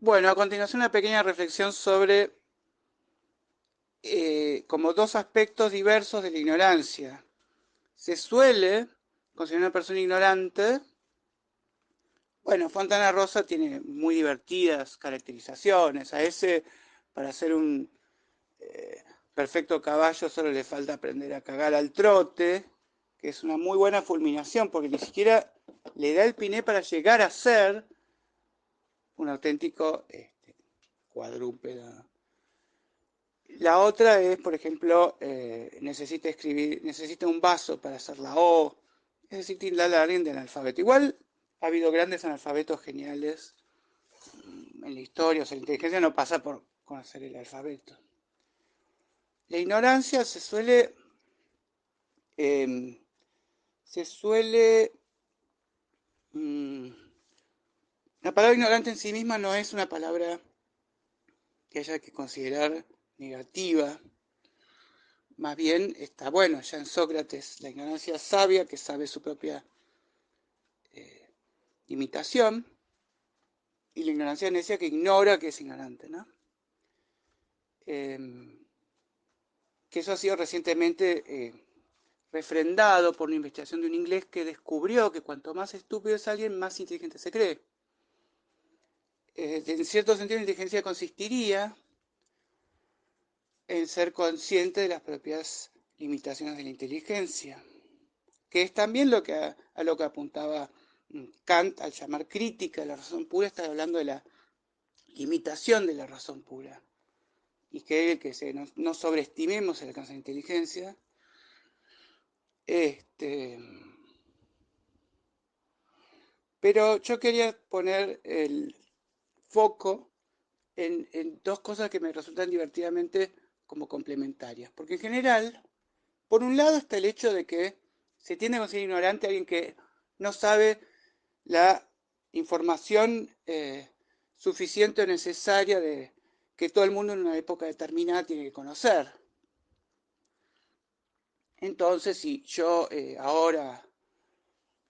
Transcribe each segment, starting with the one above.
Bueno, a continuación una pequeña reflexión sobre como dos aspectos diversos de la ignorancia. Se suele considerar una persona ignorante. Bueno, Fontana Rosa tiene muy divertidas caracterizaciones. A ese, para ser un perfecto caballo, solo le falta aprender a cagar al trote, que es una muy buena fulminación, porque ni siquiera le da el piné para llegar a ser un auténtico cuadrúpedo. La otra es, por ejemplo, necesita un vaso para hacer la O, es decir, tildarle a alguien de analfabeto. Igual ha habido grandes analfabetos geniales en la historia, o sea, la inteligencia no pasa por conocer el alfabeto. La ignorancia eh, se suele, mmm, la palabra ignorante en sí misma no es una palabra que haya que considerar negativa. Más bien está bueno, ya en Sócrates, la ignorancia sabia que sabe su propia imitación, y la ignorancia necia que ignora que es ignorante, ¿no? Eh, que eso ha sido recientemente refrendado por una investigación de un inglés que descubrió que cuanto más estúpido es alguien, más inteligente se cree. En cierto sentido, la inteligencia consistiría en ser consciente de las propias limitaciones de la inteligencia, que es también a lo que apuntaba Kant al llamar crítica de la razón pura. Está hablando de la limitación de la razón pura, y no sobreestimemos el alcance de la inteligencia. Pero yo quería poner el foco en dos cosas que me resultan divertidamente como complementarias. Porque en general, por un lado está el hecho de que se tiende a considerar ignorante a alguien que no sabe la información suficiente o necesaria que todo el mundo en una época determinada tiene que conocer. Entonces, si yo ahora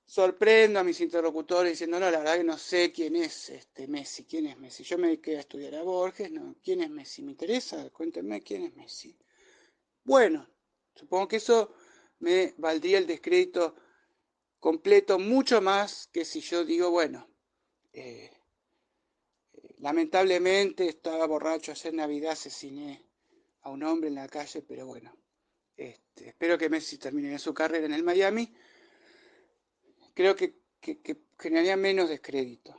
sorprendo a mis interlocutores diciendo, no, la verdad que no sé quién es Messi, quién es Messi. Yo me dediqué a estudiar a Borges, no, ¿quién es Messi? ¿Me interesa? Cuéntenme quién es Messi. Bueno, supongo que eso me valdría el descrédito completo mucho más que si yo digo, bueno, eh, lamentablemente estaba borracho ayer en Navidad, asesiné a un hombre en la calle, pero bueno, espero que Messi termine su carrera en el Miami. Creo que generaría menos descrédito.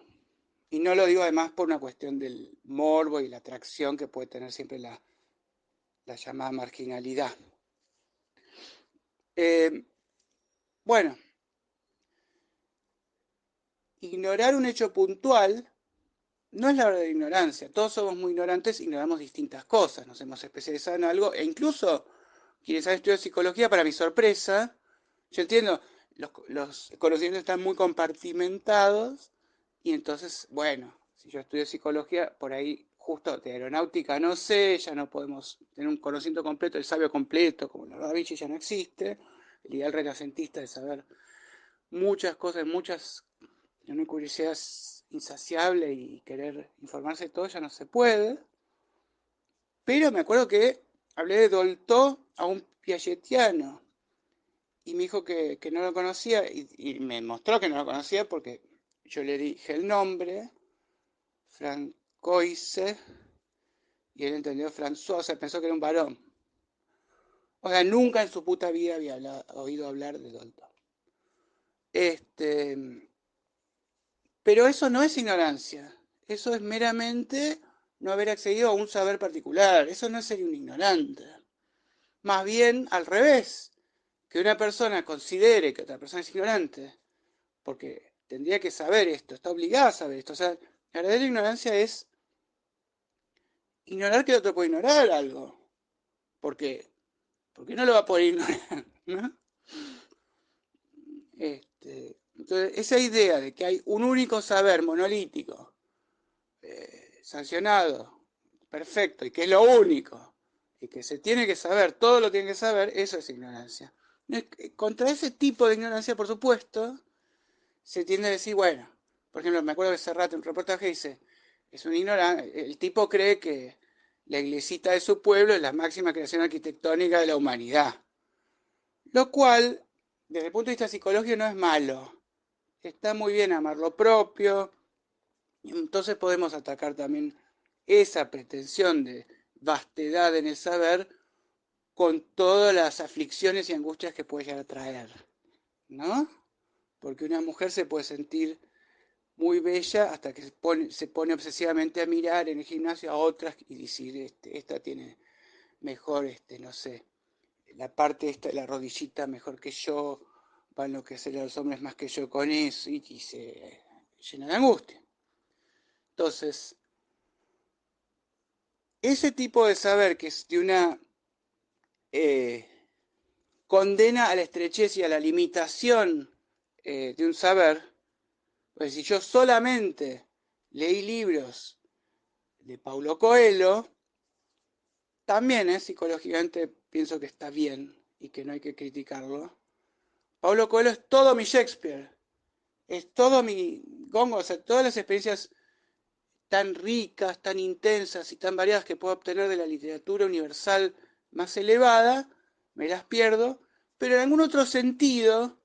Y no lo digo además por una cuestión del morbo y la atracción que puede tener siempre la llamada marginalidad. Eh, bueno, ignorar un hecho puntual no es la verdadera ignorancia. Todos somos muy ignorantes, ignoramos distintas cosas, nos hemos especializado en algo, e incluso quienes han estudiado psicología, para mi sorpresa, yo entiendo, los conocimientos están muy compartimentados, y entonces, bueno, si yo estudio psicología, por ahí justo de aeronáutica no sé, ya no podemos tener un conocimiento completo, el sabio completo, como la Da Vinci ya no existe, el ideal renacentista de saber muchas cosas, una curiosidad insaciable y querer informarse de todo ya no se puede. Pero me acuerdo que hablé de Dolto a un piagetiano y me dijo que no lo conocía, y me mostró que no lo conocía porque yo le dije el nombre, Francoise, y él entendió François, o sea, pensó que era un varón. O sea, nunca en su puta vida había oído hablar de Dolto. Este, pero eso no es ignorancia, eso es meramente no haber accedido a un saber particular, eso no es ser un ignorante. Más bien al revés, que una persona considere que otra persona es ignorante, porque tendría que saber esto, está obligada a saber esto. O sea, la verdadera ignorancia es ignorar que el otro puede ignorar algo, porque, porque no lo va a poder ignorar, ¿no? Entonces, esa idea de que hay un único saber monolítico, sancionado, perfecto, y que es lo único, y que se tiene que saber, todo lo tiene que saber, eso es ignorancia. Contra ese tipo de ignorancia, por supuesto, se tiende a decir, bueno, por ejemplo, me acuerdo que Serrat en un reportaje dice, Es un ignorante. El tipo cree que la iglesita de su pueblo es la máxima creación arquitectónica de la humanidad. Lo cual, desde el punto de vista psicológico, no es malo. Está muy bien amar lo propio. Entonces podemos atacar también esa pretensión de vastedad en el saber con todas las aflicciones y angustias que puede llegar a traer, ¿no? Porque una mujer se puede sentir muy bella hasta que se pone obsesivamente a mirar en el gimnasio a otras y decir, esta tiene mejor, no sé, la parte esta de la rodillita mejor que yo, va a enloquecer a los hombres más que yo con eso, y se llena de angustia. Entonces, ese tipo de saber que es de una eh, condena a la estrechez y a la limitación de un saber, pues si yo solamente leí libros de Paulo Coelho, también psicológicamente pienso que está bien y que no hay que criticarlo. Paulo Coelho es todo mi Shakespeare, es todo mi Gongo, o sea, todas las experiencias tan ricas, tan intensas y tan variadas que puedo obtener de la literatura universal más elevada, me las pierdo, pero en algún otro sentido,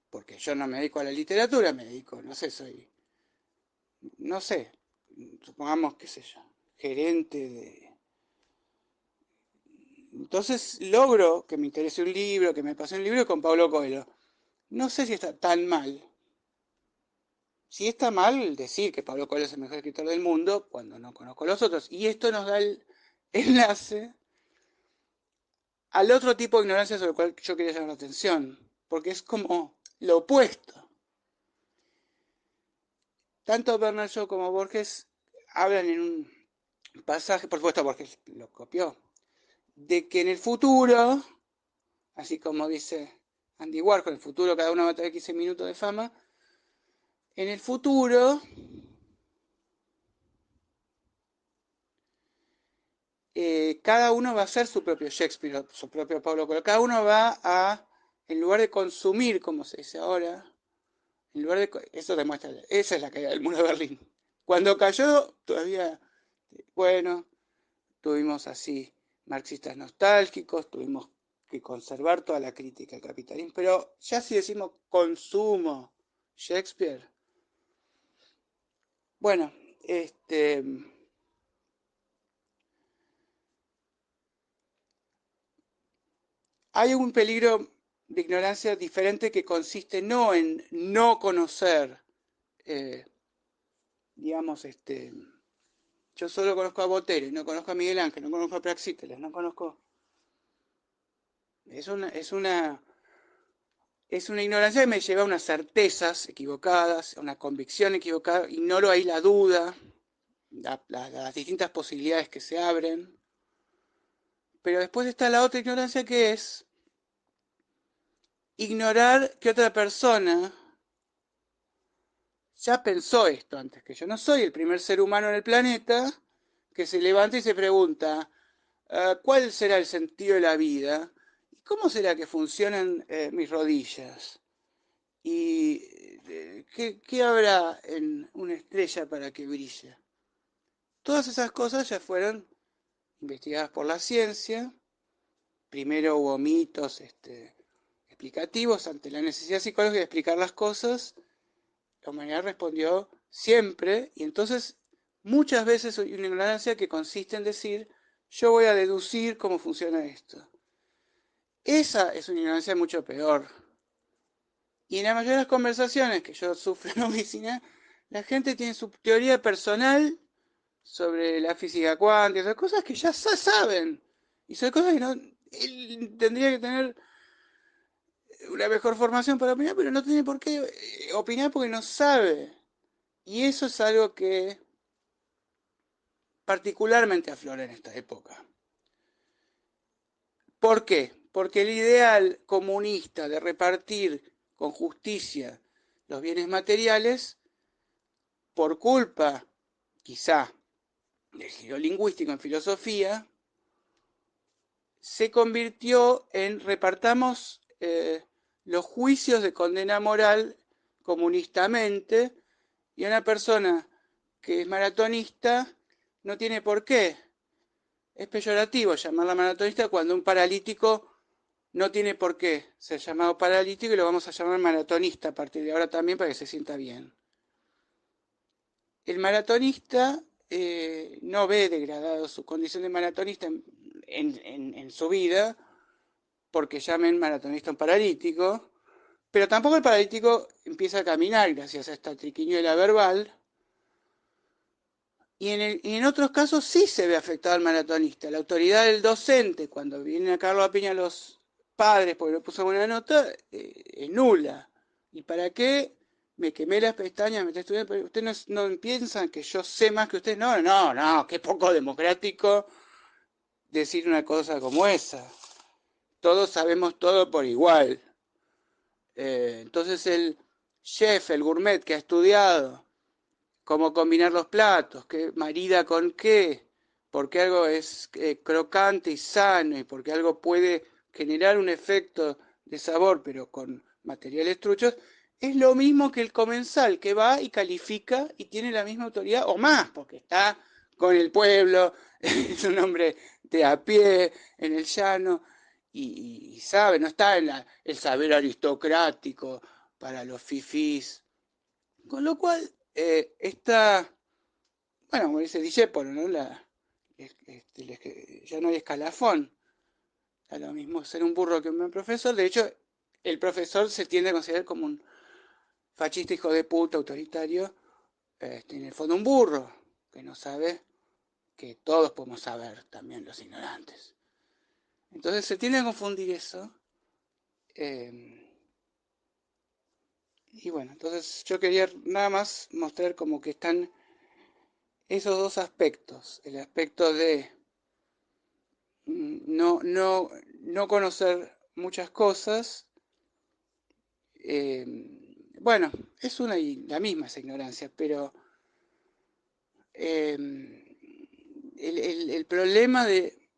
porque yo no me dedico a la literatura, me dedico, no sé, no sé, supongamos, qué sé yo, gerente de... Entonces logro que me interese un libro, que me pase un libro con Pablo Coelho. No sé si está tan mal. Si está mal decir que Pablo Coelho es el mejor escritor del mundo cuando no conozco a los otros. Y esto nos da el enlace al otro tipo de ignorancia sobre el cual yo quería llamar la atención. Porque es como lo opuesto. Tanto Bernard Shaw como Borges hablan en un pasaje, por supuesto Borges lo copió, de que en el futuro, así como dice Andy Warhol, en el futuro cada uno va a tener 15 minutos de fama, en el futuro cada uno va a ser su propio Shakespeare, su propio Pablo Coelho. Cada uno va a, en lugar de consumir, como se dice ahora, en lugar de, eso demuestra, esa es la caída del muro de Berlín. Cuando cayó, todavía, bueno, tuvimos así marxistas nostálgicos, tuvimos que conservar toda la crítica al capitalismo, pero ya si decimos consumo Shakespeare, bueno, hay un peligro de ignorancia diferente que consiste no en no conocer, eh, digamos, yo solo conozco a Botero, no conozco a Miguel Ángel, no conozco a Praxíteles, no conozco... Es una ignorancia que me lleva a unas certezas equivocadas, a una convicción equivocada, ignoro ahí la duda, las distintas posibilidades que se abren, pero después está la otra ignorancia que es ignorar que otra persona ya pensó esto antes que yo. No soy el primer ser humano en el planeta que se levanta y se pregunta, ¿cuál será el sentido de la vida? ¿Y cómo será que funcionan mis rodillas? ¿Y qué habrá en una estrella para que brille? Todas esas cosas ya fueron investigadas por la ciencia. Primero hubo mitos explicativos ante la necesidad psicológica de explicar las cosas. La humanidad respondió siempre, y entonces muchas veces hay una ignorancia que consiste en decir, yo voy a deducir cómo funciona esto. Esa es una ignorancia mucho peor. Y en la mayoría de las conversaciones que yo sufro en la oficina, la gente tiene su teoría personal sobre la física cuántica, sobre cosas que ya saben. Y sobre cosas que no, él tendría que tener una mejor formación para opinar, pero no tiene por qué opinar porque no sabe. Y eso es algo que particularmente aflora en esta época. ¿Por qué? Porque el ideal comunista de repartir con justicia los bienes materiales, por culpa, quizá, del giro lingüístico en filosofía, se convirtió en repartamos los juicios de condena moral comunistamente, y a una persona que es maratonista no tiene por qué. Es peyorativo llamarla maratonista cuando un paralítico no tiene por qué ser llamado paralítico y lo vamos a llamar maratonista a partir de ahora también para que se sienta bien. El maratonista no ve degradado su condición de maratonista en su vida porque llamen maratonista a un paralítico, pero tampoco el paralítico empieza a caminar gracias a esta triquiñuela verbal. Y en otros casos sí se ve afectado al maratonista. La autoridad del docente, cuando viene a Carlos Piña los padres porque no puso buena nota, es nula. ¿Y para qué? Me quemé las pestañas, me estoy estudiando, pero ustedes no piensan que yo sé más que ustedes. No, no, no, qué poco democrático decir una cosa como esa. Todos sabemos todo por igual. Entonces el chef, el gourmet que ha estudiado cómo combinar los platos, qué marida con qué, porque algo es crocante y sano y porque algo puede generar un efecto de sabor, pero con materiales truchos, es lo mismo que el comensal que va y califica y tiene la misma autoridad o más, porque está con el pueblo, es un hombre de a pie, en el llano, y sabe, no está en el saber aristocrático para los fifís. Con lo cual, esta, bueno, como dice Discépolo, ¿no? Ya no hay escalafón. A lo mismo ser un burro que un buen profesor. De hecho, el profesor se tiende a considerar como un fascista hijo de puta, autoritario. En el fondo un burro, que no sabe que todos podemos saber, también los ignorantes. Entonces se tiende a confundir eso. Y bueno, entonces yo quería nada más mostrar como que están esos dos aspectos. El aspecto de no conocer muchas cosas, eh, bueno, es una y la misma esa ignorancia, pero el problema de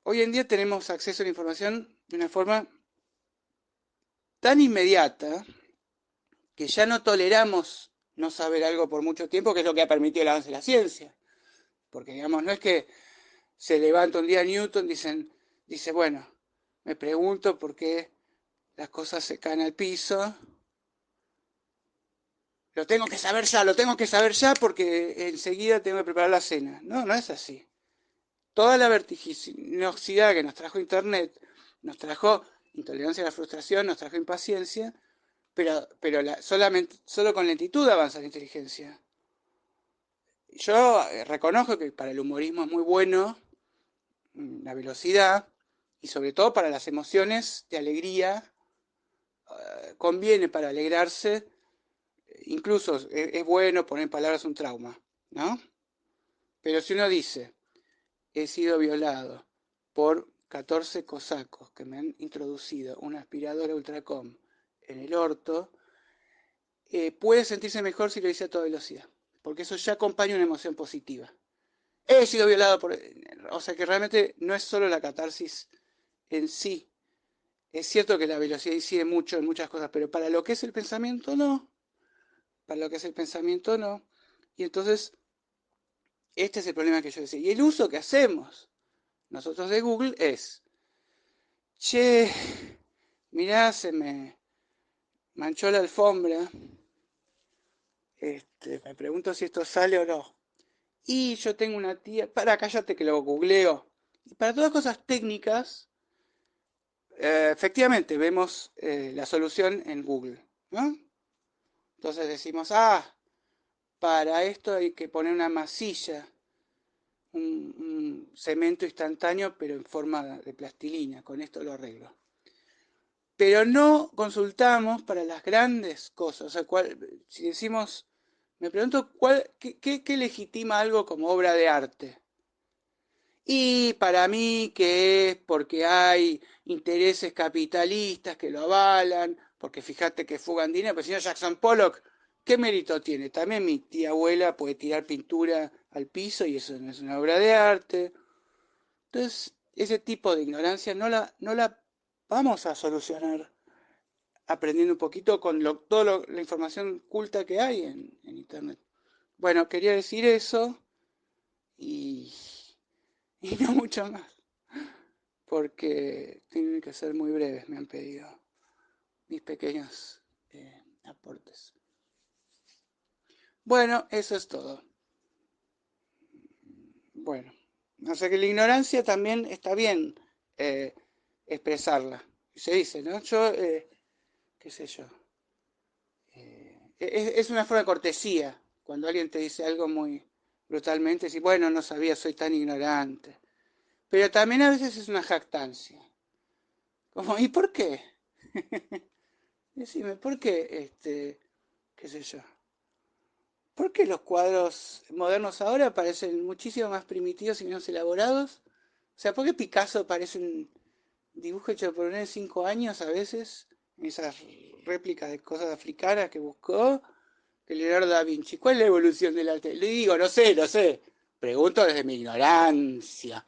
hoy en día tenemos acceso a la información de una forma tan inmediata que ya no toleramos no saber algo por mucho tiempo, que es lo que ha permitido el avance de la ciencia. Porque, digamos, no es que se levanta un día Newton, dice, bueno, me pregunto por qué las cosas se caen al piso. Lo tengo que saber ya porque enseguida tengo que preparar la cena. No, no es así. Toda la vertiginosidad que nos trajo Internet, nos trajo intolerancia a la frustración, nos trajo impaciencia, pero solo con lentitud avanza la inteligencia. Yo reconozco que para el humorismo es muy bueno la velocidad y sobre todo para las emociones de alegría, conviene para alegrarse, incluso es bueno poner en palabras un trauma, ¿no? Pero si uno dice, he sido violado por 14 cosacos que me han introducido una aspiradora Ultracom en el orto, puede sentirse mejor si lo dice a toda velocidad, porque eso ya acompaña una emoción positiva. He sido violado por... O sea que realmente no es solo la catarsis en sí. Es cierto que la velocidad incide mucho en muchas cosas, pero para lo que es el pensamiento no. Para lo que es el pensamiento no. Y entonces, este es el problema que yo decía. Y el uso que hacemos nosotros de Google es, che, mirá, se me manchó la alfombra, me pregunto si esto sale o no. Y yo tengo una tía, cállate que lo googleo. Y para todas cosas técnicas, efectivamente vemos la solución en Google, ¿no? Entonces decimos, para esto hay que poner una masilla, un cemento instantáneo, pero en forma de plastilina, con esto lo arreglo. Pero no consultamos para las grandes cosas. O sea, si decimos, me pregunto, ¿qué legitima algo como obra de arte? Y para mí que es porque hay intereses capitalistas que lo avalan, porque fíjate que fugan dinero, pero el señor Jackson Pollock, ¿qué mérito tiene? También mi tía abuela puede tirar pintura al piso y eso no es una obra de arte. Entonces, ese tipo de ignorancia no la vamos a solucionar aprendiendo un poquito con toda la información culta que hay en Internet. Bueno, quería decir eso y, y no mucho más, porque tienen que ser muy breves, me han pedido mis pequeños aportes. Bueno, eso es todo. Bueno, o sea que la ignorancia también está bien eh, expresarla. Se dice, ¿no? Yo, qué sé yo, es una forma de cortesía. Cuando alguien te dice algo muy brutalmente, decir, bueno, no sabía, soy tan ignorante. Pero también a veces es una jactancia. Como, ¿y por qué? Decime, ¿por qué? Qué sé yo. ¿Por qué los cuadros modernos ahora parecen muchísimo más primitivos y menos elaborados? O sea, ¿por qué Picasso parece un dibujo hecho por un nene de 5 años a veces? Esas réplicas de cosas africanas que buscó, que Leonardo da Vinci. ¿Cuál es la evolución del arte? Le digo, no sé, no sé. Pregunto desde mi ignorancia.